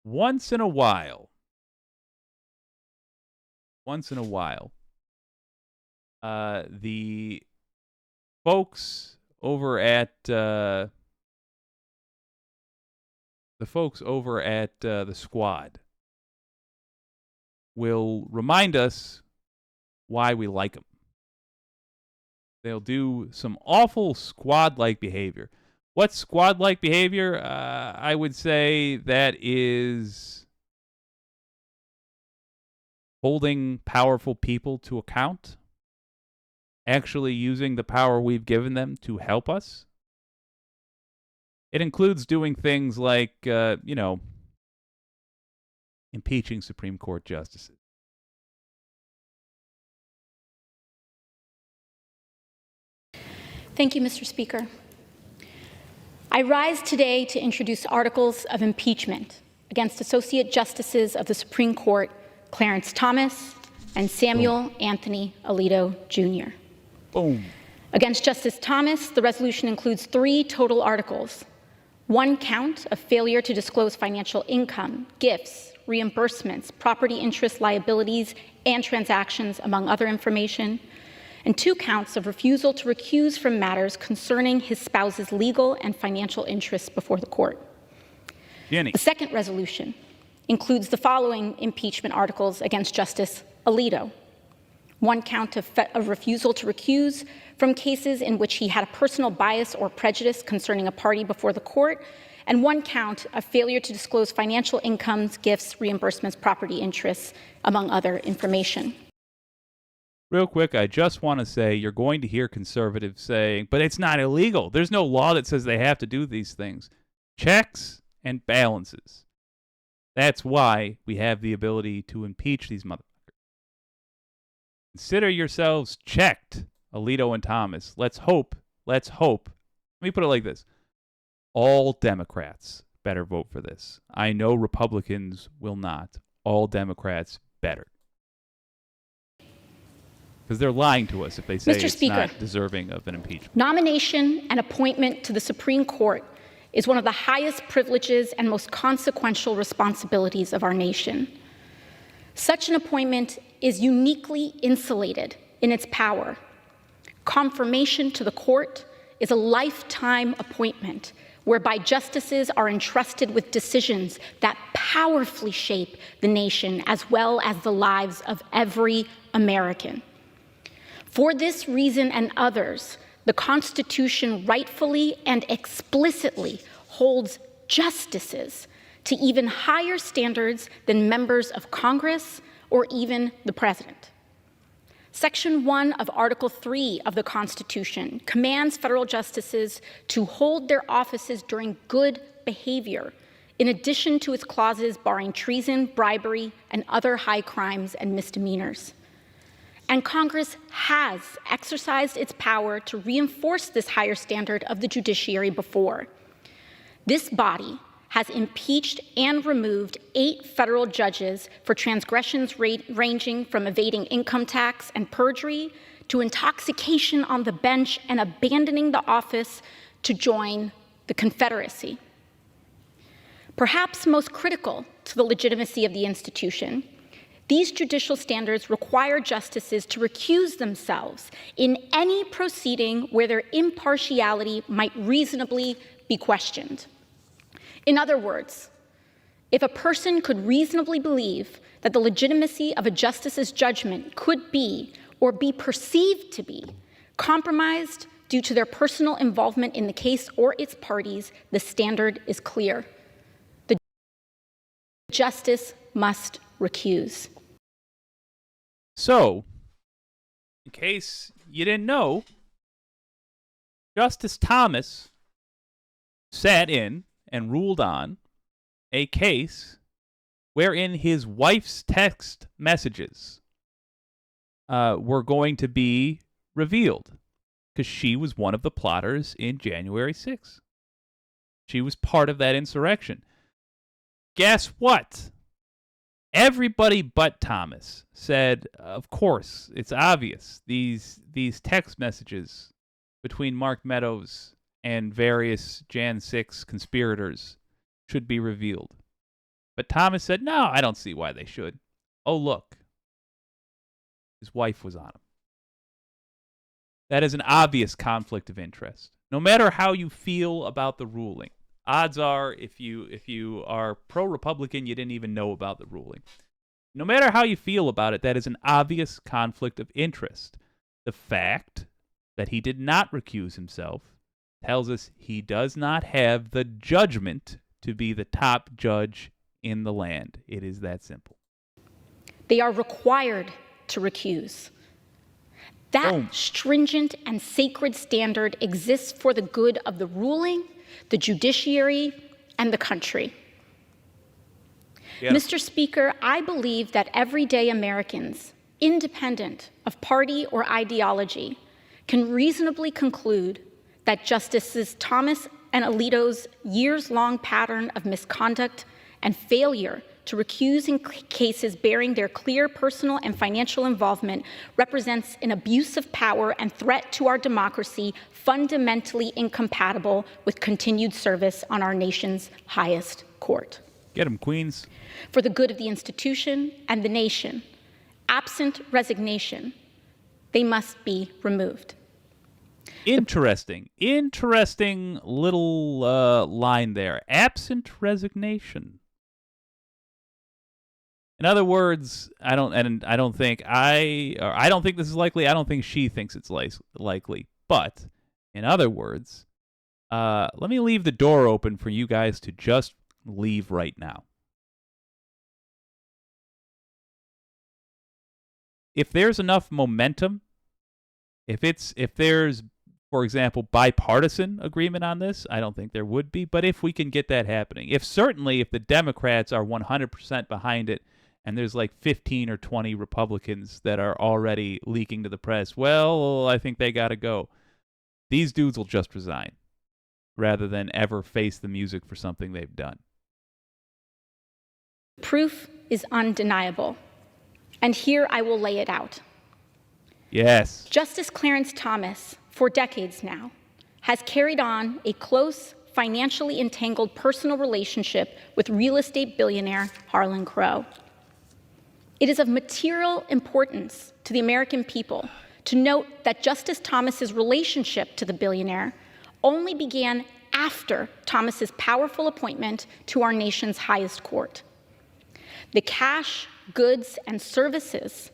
once in a while, once in a while, the folks over at the the squad will remind us why we like them. They'll do some awful squad-like behavior. What's squad-like behavior? I would say that is holding powerful people to account, actually using the power we've given them to help us. It includes doing things like, impeaching Supreme Court justices. Thank you, Mr. Speaker. I rise today to introduce articles of impeachment against Associate Justices of the Supreme Court Clarence Thomas and Samuel Anthony Alito, Jr. Boom. Against Justice Thomas, the resolution includes 3 total articles. 1 count of failure to disclose financial income, gifts, reimbursements, property interest liabilities, and transactions, among other information, and 2 counts of refusal to recuse from matters concerning his spouse's legal and financial interests before the court. Jenny. The second resolution includes the following impeachment articles against Justice Alito. 1 count of refusal to recuse from cases in which he had a personal bias or prejudice concerning a party before the court, and 1 count of failure to disclose financial incomes, gifts, reimbursements, property interests, among other information. Real quick, I just want to say you're going to hear conservatives saying, but it's not illegal. There's no law that says they have to do these things. Checks and balances. That's why we have the ability to impeach these motherfuckers. Consider yourselves checked, Alito and Thomas. Let's hope. Let me put it like this. All Democrats better vote for this. I know Republicans will not. All Democrats better. Because they're lying to us if they say Mr. it's Speaker, not deserving of an impeachment. Nomination and appointment to the Supreme Court is one of the highest privileges and most consequential responsibilities of our nation. Such an appointment is uniquely insulated in its power. Confirmation to the court is a lifetime appointment whereby justices are entrusted with decisions that powerfully shape the nation as well as the lives of every American. For this reason and others, the Constitution rightfully and explicitly holds justices to even higher standards than members of Congress or even the President. Section 1 of Article 3 of the Constitution commands federal justices to hold their offices during good behavior, in addition to its clauses barring treason, bribery, and other high crimes and misdemeanors. And Congress has exercised its power to reinforce this higher standard of the judiciary before. This body has impeached and removed 8 federal judges for transgressions ranging from evading income tax and perjury to intoxication on the bench and abandoning the office to join the Confederacy. Perhaps most critical to the legitimacy of the institution, these judicial standards require justices to recuse themselves in any proceeding where their impartiality might reasonably be questioned. In other words, if a person could reasonably believe that the legitimacy of a justice's judgment could be, or be perceived to be, compromised due to their personal involvement in the case or its parties, the standard is clear. The justice must recuse. So, in case you didn't know, Justice Thomas sat in and ruled on a case wherein his wife's text messages were going to be revealed because she was one of the plotters in January 6th. She was part of that insurrection. Guess what? Everybody but Thomas said, of course, it's obvious. These text messages between Mark Meadows and various Jan 6 conspirators should be revealed. But Thomas said, no, I don't see why they should. Oh, look. His wife was on him. That is an obvious conflict of interest. No matter how you feel about the ruling, odds are if you are pro-Republican, you didn't even know about the ruling. No matter how you feel about it, that is an obvious conflict of interest. The fact that he did not recuse himself tells us he does not have the judgment to be the top judge in the land. It is that simple. They are required to recuse. That stringent and sacred standard exists for the good of the ruling, the judiciary, and the country. Yeah. Mr. Speaker, I believe that everyday Americans, independent of party or ideology, can reasonably conclude that Justices Thomas and Alito's years-long pattern of misconduct and failure to recuse in cases bearing their clear personal and financial involvement represents an abuse of power and threat to our democracy fundamentally incompatible with continued service on our nation's highest court. Get 'em, Queens. For the good of the institution and the nation, absent resignation, they must be removed. Interesting little line there. Absent resignation. In other words, I don't think this is likely. I don't think she thinks it's likely. But in other words, let me leave the door open for you guys to just leave right now. If there's enough momentum, if there's, for example, bipartisan agreement on this, I don't think there would be, but if we can get that happening, if the Democrats are 100% behind it, and there's like 15 or 20 Republicans that are already leaking to the press, well, I think they got to go. These dudes will just resign rather than ever face the music for something they've done. Proof is undeniable, and here I will lay it out. Yes. Justice Clarence Thomas, for decades now, has carried on a close, financially entangled personal relationship with real estate billionaire Harlan Crow. It is of material importance to the American people to note that Justice Thomas's relationship to the billionaire only began after Thomas's powerful appointment to our nation's highest court. The cash, goods, and services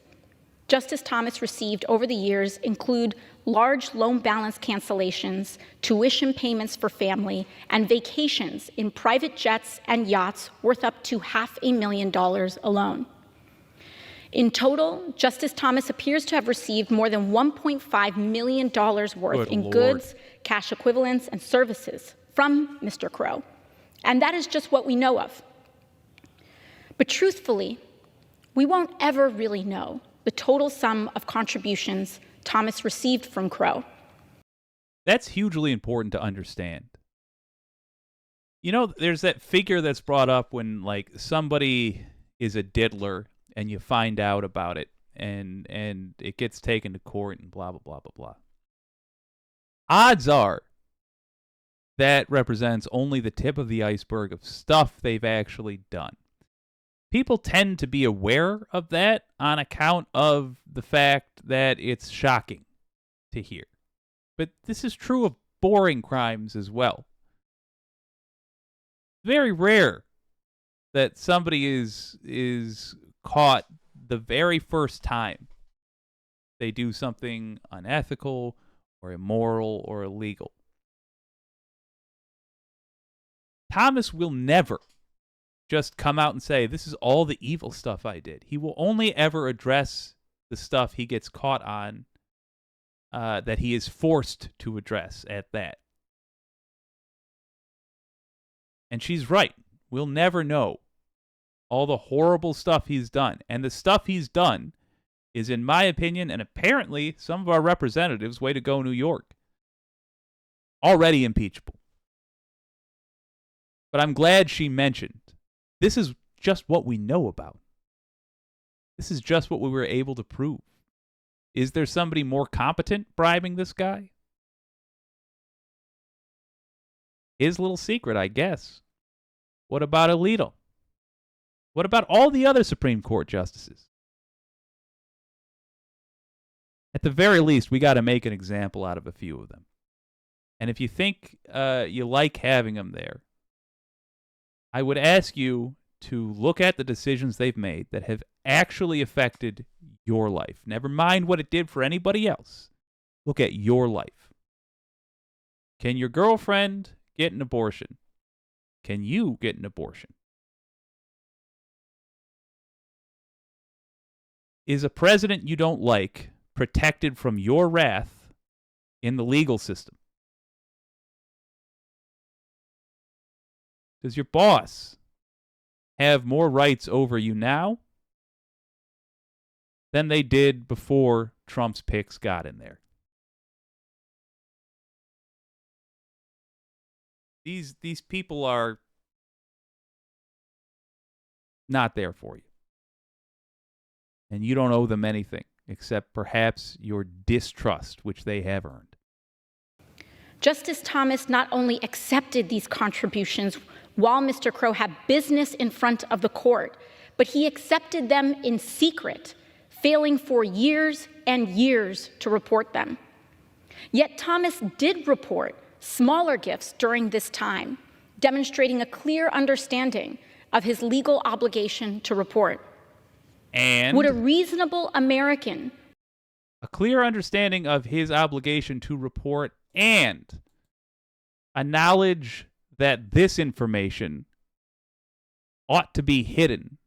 Justice Thomas received over the years include large loan balance cancellations, tuition payments for family, and vacations in private jets and yachts worth up to $500,000 alone. In total, Justice Thomas appears to have received more than $1.5 million worth in goods, cash equivalents, and services from Mr. Crow. And that is just what we know of. But truthfully, we won't ever really know the total sum of contributions Thomas received from Crow. That's hugely important to understand. You know, there's that figure that's brought up when, like, somebody is a diddler and you find out about it and it gets taken to court and blah, blah, blah, blah, blah. Odds are that represents only the tip of the iceberg of stuff they've actually done. People tend to be aware of that on account of the fact that it's shocking to hear. But this is true of boring crimes as well. Very rare that somebody is caught the very first time they do something unethical or immoral or illegal. Thomas will never just come out and say, this is all the evil stuff I did. He will only ever address the stuff he gets caught on that he is forced to address at that. And she's right. We'll never know all the horrible stuff he's done. And the stuff he's done is, in my opinion, and apparently some of our representatives, way to go, New York, already impeachable. But I'm glad she mentioned, this is just what we know about. This is just what we were able to prove. Is there somebody more competent bribing this guy? His little secret, I guess. What about Alito? What about all the other Supreme Court justices? At the very least, we got to make an example out of a few of them. And if you think you like having them there, I would ask you to look at the decisions they've made that have actually affected your life. Never mind what it did for anybody else. Look at your life. Can your girlfriend get an abortion? Can you get an abortion? Is a president you don't like protected from your wrath in the legal system? Does your boss have more rights over you now than they did before Trump's picks got in there? These people are not there for you. And you don't owe them anything except perhaps your distrust, which they have earned. Justice Thomas not only accepted these contributions while Mr. Crow had business in front of the court, but he accepted them in secret, failing for years and years to report them. Yet Thomas did report smaller gifts during this time, demonstrating a clear understanding of his legal obligation to report. And would a reasonable American... A clear understanding of his obligation to report and a knowledge that this information ought to be hidden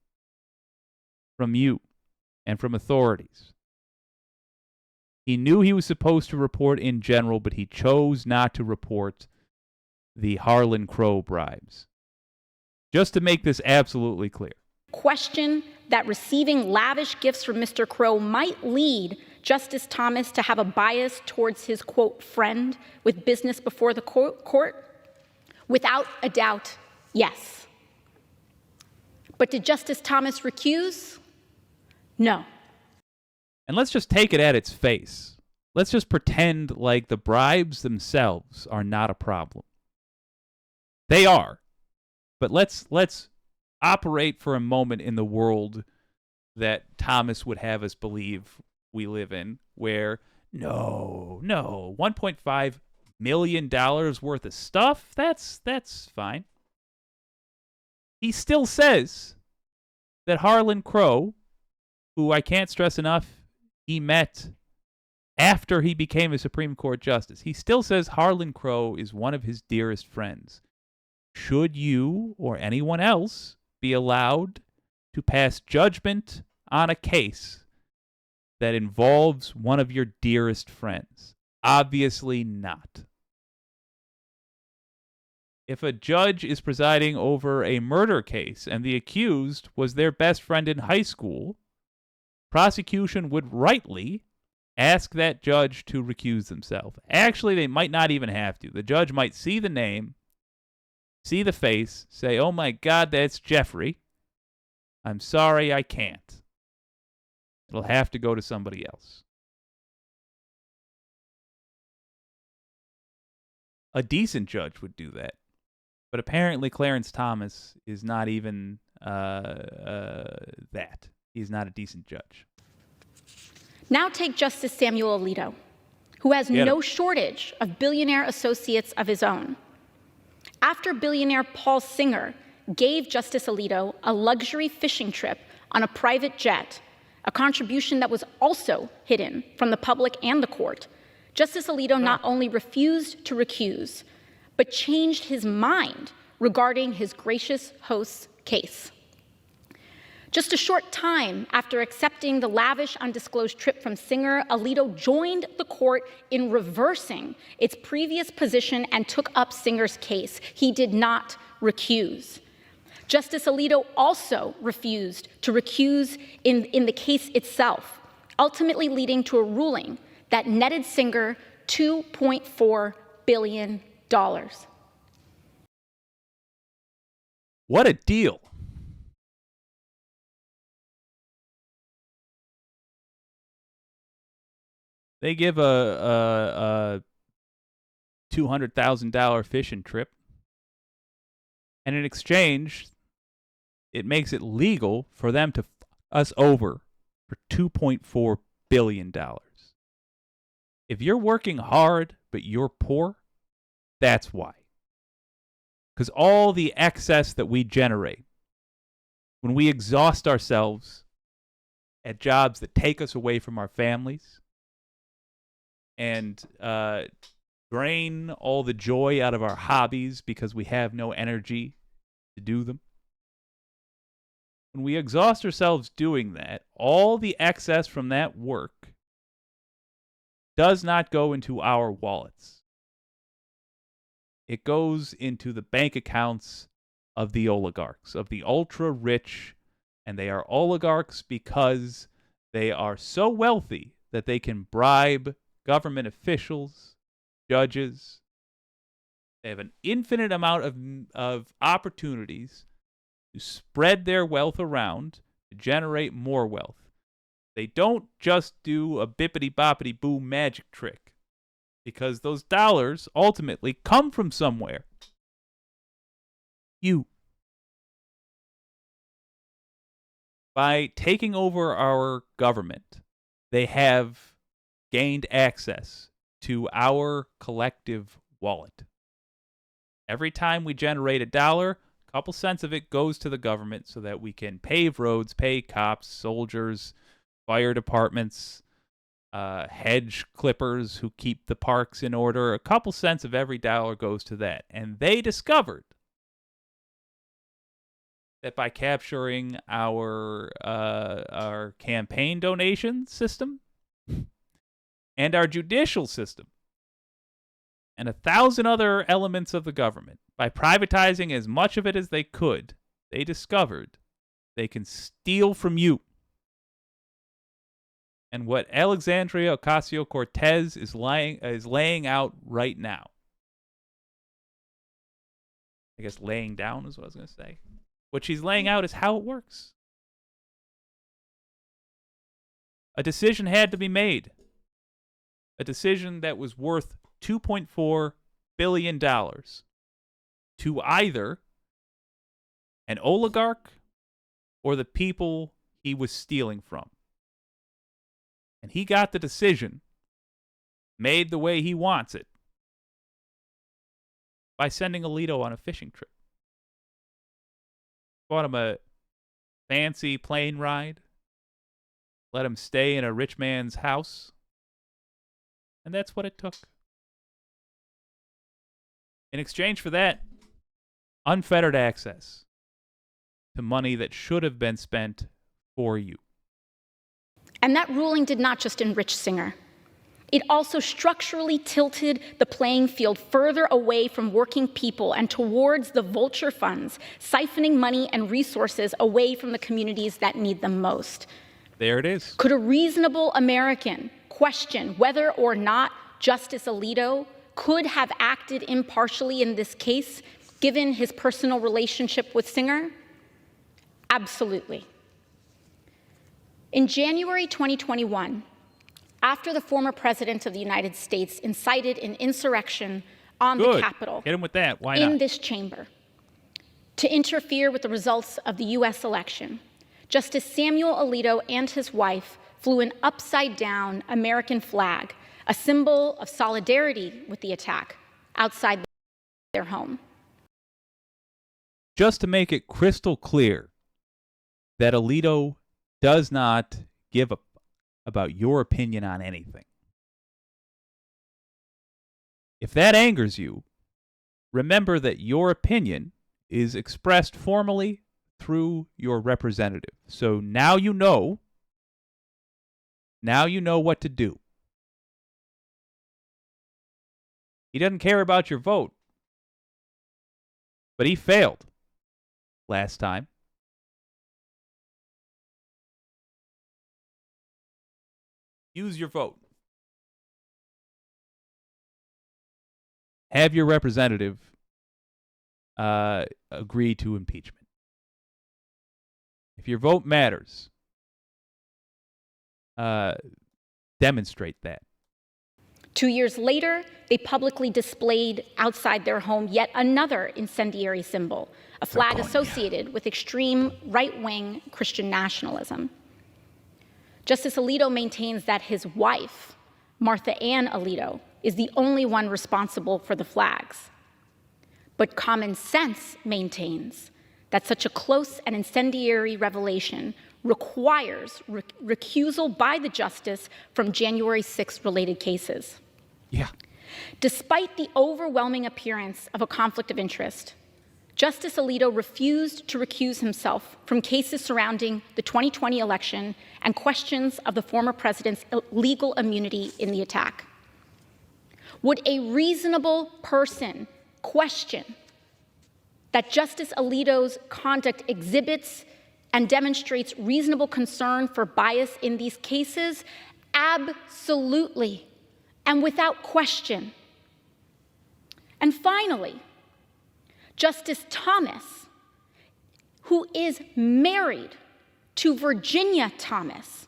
from you and from authorities. He knew he was supposed to report in general, but he chose not to report the Harlan Crow bribes. Just to make this absolutely clear. Question that receiving lavish gifts from Mr. Crow might lead Justice Thomas to have a bias towards his, quote, friend with business before the court? Without a doubt, yes. But did Justice Thomas recuse? No. And let's just take it at its face. Let's just pretend like the bribes themselves are not a problem. They are. But let's operate for a moment in the world that Thomas would have us believe we live in, where no, $1.5 million worth of stuff, that's fine. He still says that Harlan Crow, who I can't stress enough, he met after he became a Supreme Court justice. He still says Harlan Crow is one of his dearest friends. Should you or anyone else be allowed to pass judgment on a case that involves one of your dearest friends? Obviously not. If a judge is presiding over a murder case and the accused was their best friend in high school, prosecution would rightly ask that judge to recuse themselves. Actually, they might not even have to. The judge might see the name, see the face, say, oh my God, that's Jeffrey. I'm sorry, I can't. It'll have to go to somebody else. A decent judge would do that. But apparently Clarence Thomas is not even that. He's not a decent judge. Now take Justice Samuel Alito, who has no shortage of billionaire associates of his own. After billionaire Paul Singer gave Justice Alito a luxury fishing trip on a private jet, a contribution that was also hidden from the public and the court, Justice Alito not only refused to recuse, but changed his mind regarding his gracious host's case. Just a short time after accepting the lavish undisclosed trip from Singer, Alito joined the court in reversing its previous position and took up Singer's case. He did not recuse. Justice Alito also refused to recuse in the case itself, ultimately leading to a ruling that netted Singer $2.4 billion. What a deal. They give a $200,000 fishing trip, and in exchange, it makes it legal for them to fuck us over for $2.4 billion. If you're working hard but you're poor, that's why. Because all the excess that we generate, when we exhaust ourselves at jobs that take us away from our families and drain all the joy out of our hobbies because we have no energy to do them, when we exhaust ourselves doing that, all the excess from that work does not go into our wallets. It goes into the bank accounts of the oligarchs, of the ultra-rich, and they are oligarchs because they are so wealthy that they can bribe government officials, judges. They have an infinite amount of opportunities to spread their wealth around to generate more wealth. They don't just do a bippity-boppity-boo magic trick, because those dollars ultimately come from somewhere. You. By taking over our government, they have gained access to our collective wallet. Every time we generate a dollar, a couple cents of it goes to the government so that we can pave roads, pay cops, soldiers, fire departments, hedge clippers who keep the parks in order. A couple cents of every dollar goes to that. And they discovered that by capturing our campaign donation system and our judicial system and 1,000 other elements of the government, by privatizing as much of it as they could, they discovered they can steal from you. And what Alexandria Ocasio-Cortez is laying out right now, I guess laying down is what I was going to say. What she's laying out is how it works. A decision had to be made. A decision that was worth $2.4 billion to either an oligarch or the people he was stealing from. And he got the decision made the way he wants it by sending Alito on a fishing trip. Bought him a fancy plane ride, let him stay in a rich man's house, and that's what it took. In exchange for that, unfettered access to money that should have been spent for you. And that ruling did not just enrich Singer. It also structurally tilted the playing field further away from working people and towards the vulture funds, siphoning money and resources away from the communities that need them most. There it is. Could a reasonable American question whether or not Justice Alito could have acted impartially in this case, given his personal relationship with Singer? Absolutely. In January 2021, after the former president of the United States incited an insurrection on the Capitol, hit him with that. Why in not? this chamber, to interfere with the results of the U.S. election, Justice Samuel Alito and his wife flew an upside-down American flag, a symbol of solidarity with the attack, outside their home. Just to make it crystal clear that Alito does not give a about your opinion on anything. If that angers you, remember that your opinion is expressed formally through your representative. So now you know what to do. He doesn't care about your vote, but he failed last time. Use your vote. Have your representative agree to impeachment. If your vote matters, demonstrate that. 2 years later, they publicly displayed outside their home yet another incendiary symbol, a flag associated with extreme right-wing Christian nationalism. Justice Alito maintains that his wife, Martha Ann Alito, is the only one responsible for the flags. But common sense maintains that such a close and incendiary revelation requires recusal by the justice from January 6 related cases. Yeah. Despite the overwhelming appearance of a conflict of interest, Justice Alito refused to recuse himself from cases surrounding the 2020 election and questions of the former president's legal immunity in the attack. Would a reasonable person question that Justice Alito's conduct exhibits and demonstrates reasonable concern for bias in these cases? Absolutely, and without question. And finally, Justice Thomas, who is married to Virginia Thomas,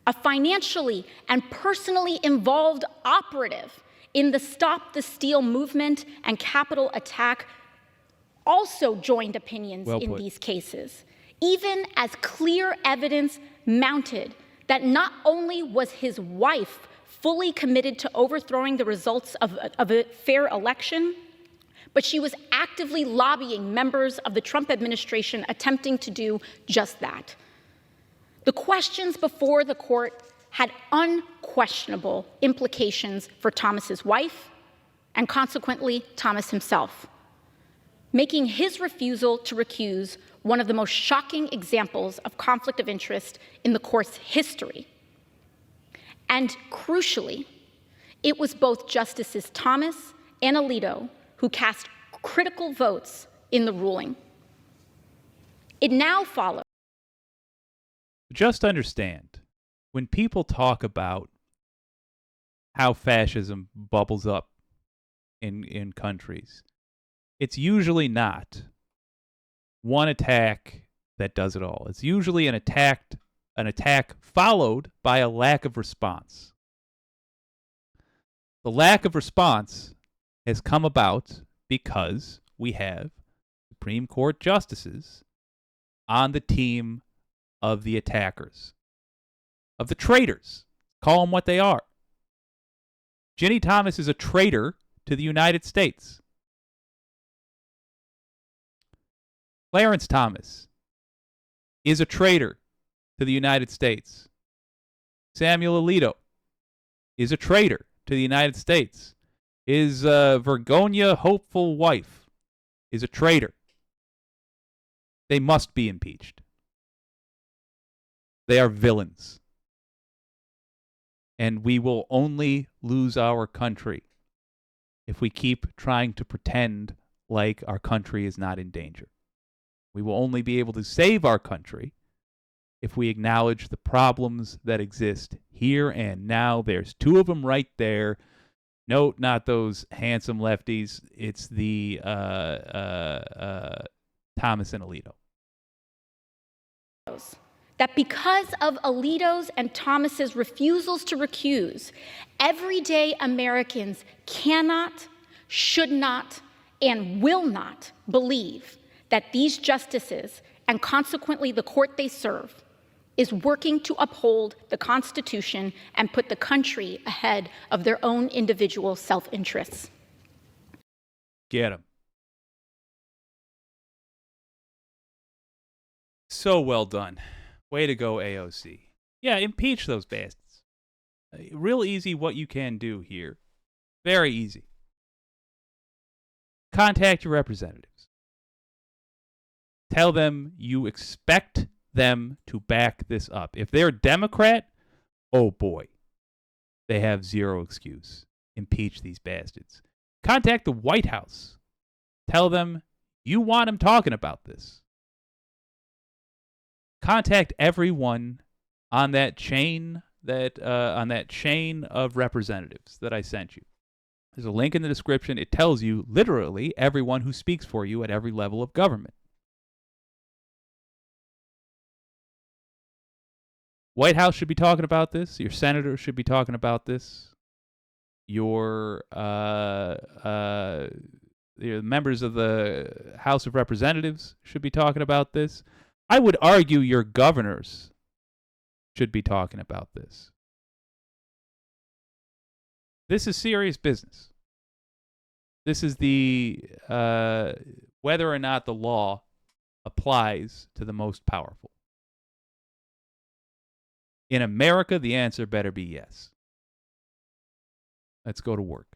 a financially and personally involved operative in the Stop the Steal movement and Capitol attack, also joined opinions in these cases, even as clear evidence mounted that not only was his wife fully committed to overthrowing the results of a fair election, but she was actively lobbying members of the Trump administration attempting to do just that. The questions before the court had unquestionable implications for Thomas's wife and consequently Thomas himself, making his refusal to recuse one of the most shocking examples of conflict of interest in the court's history. And crucially, it was both Justices Thomas and Alito who cast critical votes in the ruling. It now follows. Just understand, when people talk about how fascism bubbles up in countries, it's usually not one attack that does it all. It's usually an attack followed by a lack of response. The lack of response has come about because we have Supreme Court justices on the team of the attackers, of the traitors. Call them what they are. Ginny Thomas is a traitor to the United States. Clarence Thomas is a traitor to the United States. Samuel Alito is a traitor to the United States. His Vergonia hopeful wife is a traitor. They must be impeached. They are villains. And we will only lose our country if we keep trying to pretend like our country is not in danger. We will only be able to save our country if we acknowledge the problems that exist here and now. There's two of them right there. Note, not those handsome lefties. It's the Thomas and Alito. That because of Alito's and Thomas's refusals to recuse, everyday Americans cannot, should not, and will not believe that these justices, and consequently the court they serve, is working to uphold the Constitution and put the country ahead of their own individual self-interests. Get him. So well done. Way to go, AOC. Yeah, impeach those bastards. Real easy what you can do here. Very easy. Contact your representatives. Tell them you expect them to back this up. If they're a Democrat, oh boy, they have zero excuse. Impeach these bastards. Contact the White House. Tell them you want them talking about this. Contact everyone on that chain of representatives that I sent you. There's a link in the description. It tells you literally everyone who speaks for you at every level of government. White House should be talking about this. Your senators should be talking about this. your members of the House of Representatives should be talking about this. I would argue your governors should be talking about this. This is serious business. This is the whether or not the law applies to the most powerful. In America, the answer better be yes. Let's go to work.